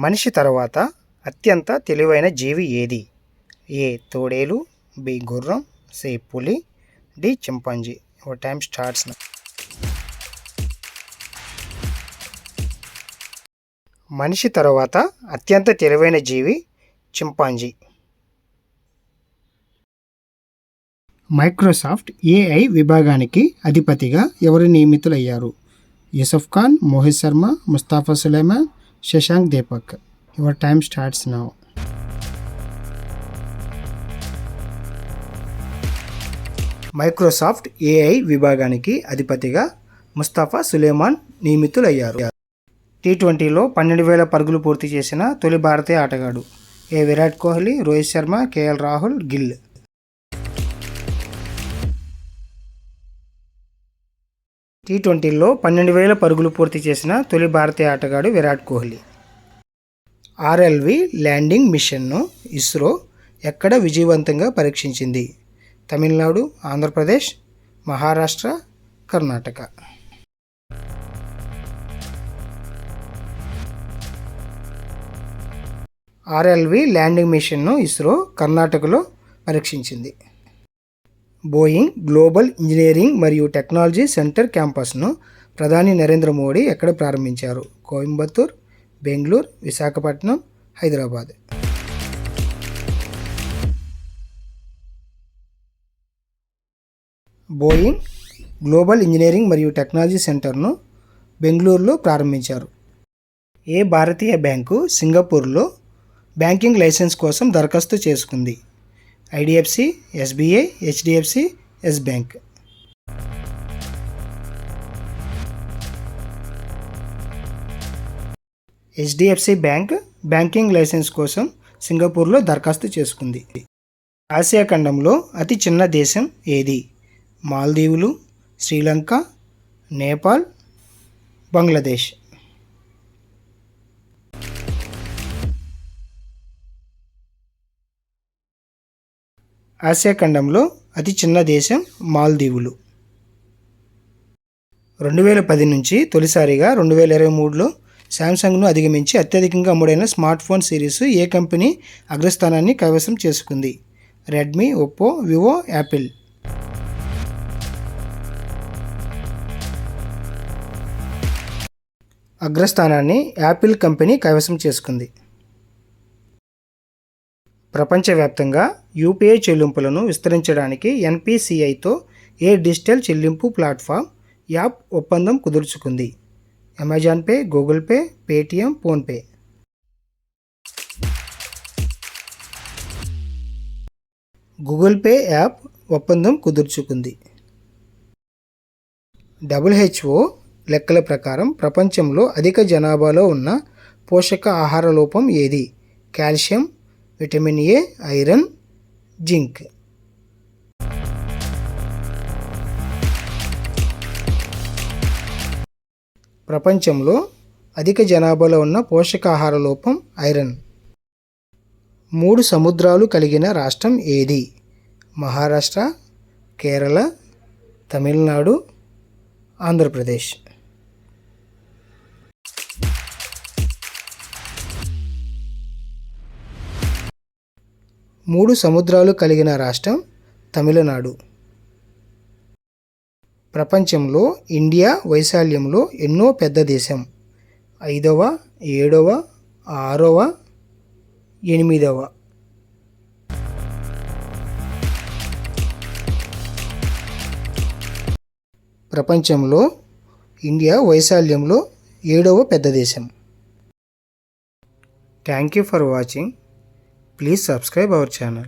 మనిషి తర్వాత అత్యంత తెలివైన జీవి ఏది? ఏ తోడేలు, బి గుర్రం, సి పులి, D chimpanzee. Your time starts now. మనిషి తర్వాత అత్యంత తెలివైన జీవి చింపాంజీ. మైక్రోసాఫ్ట్ ఏఐ విభాగానికి అధిపతిగా ఎవరు నియమితులయ్యారు? Yusuf Khan, Mohit Sharma, Mustafa Suleyman, Shashank Deepak. Your time starts now. Microsoft AI విభాగానికి అధిపతిగా ముస్తాఫా సులైమాన్ నియమితులయ్యారు. టీ20లో 12,000 పరుగులు పూర్తి చేసిన తొలి భారతీయ ఆటగాడు? ఏ విరాట్ కోహ్లీ, రోహిత్ శర్మ, కేఎల్ రాహుల్, గిల్. టీ20లో 12,000 పరుగులు పూర్తి చేసిన తొలి భారతీయ ఆటగాడు విరాట్ కోహ్లీ. ఆర్ఎల్వి ల్యాండింగ్ మిషన్ను ఇస్రో ఎక్కడ విజయవంతంగా పరీక్షించింది? తమిళనాడు, ఆంధ్రప్రదేశ్, మహారాష్ట్ర, కర్ణాటక. ఆర్ఎల్వి ల్యాండింగ్ మిషన్ను ఇస్రో కర్ణాటకలో పరీక్షించింది. బోయింగ్ గ్లోబల్ ఇంజనీరింగ్ మరియు టెక్నాలజీ సెంటర్ క్యాంపస్ను ప్రధాని నరేంద్ర మోడీ ఎక్కడ ప్రారంభించారు? Coimbatore, Bengaluru, Visakhapatnam, Hyderabad. Boeing global engineering మరియు టెక్నాలజీ సెంటర్ను బెంగళూరులో ప్రారంభించారు. ఏ భారతీయ బ్యాంకు సింగపూర్లో బ్యాంకింగ్ లైసెన్స్ కోసం దరఖాస్తు చేసుకుంది? IDFC, SBI, HDFC, Yes bank. HDFC bank banking license కోసం సింగపూర్లో దరఖాస్తు చేసుకుంది. ఆసియా ఖండంలో అతి చిన్న దేశం ఏది? మాల్దీవులు, శ్రీలంక, నేపాల్, బంగ్లాదేశ్. ఆసియా ఖండంలో అతి చిన్న దేశం మాల్దీవులు. 2010 నుంచి తొలిసారిగా 2023లో శాంసంగ్ను అధిగమించి అత్యధికంగా అమ్ముడైన స్మార్ట్ ఫోన్ సిరీస్ ఏ కంపెనీ అగ్రస్థానాన్ని కైవసం చేసుకుంది? Redmi, Oppo, Vivo, Apple. అగ్రస్థానాన్ని యాపిల్ కంపెనీ కైవసం చేసుకుంది. ప్రపంచవ్యాప్తంగా యూపీఐ చెల్లింపులను విస్తరించడానికి ఎన్పిసిఐతో ఏ డిజిటల్ చెల్లింపు ప్లాట్ఫామ్ యాప్ ఒప్పందం కుదుర్చుకుంది? Amazon Pay, Google Pay, Paytm, PhonePe. Google Pay app ఒప్పందం కుదుర్చుకుంది. WHO లెక్కల ప్రకారం ప్రపంచంలో అధిక జనాభాలో ఉన్న పోషక ఆహార లోపం ఏది? Calcium, vitamin A, iron, zinc. ప్రపంచంలో అధిక జనాభాలో ఉన్న పోషకాహార లోపం ఐరన్. 3 సముద్రాలు కలిగిన రాష్ట్రం ఏది? మహారాష్ట్ర, కేరళ, తమిళనాడు, ఆంధ్రప్రదేశ్. 3 సముద్రాలు కలిగిన రాష్ట్రం తమిళనాడు. ప్రపంచంలో ఇండియా వైశాల్యంలో ఎన్నో పెద్ద దేశం? 5వ, 7వ, 6వ, 8వ. ప్రపంచంలో ఇండియా వైశాల్యంలో 7వ పెద్ద దేశం. Thank you for watching. Please subscribe our channel.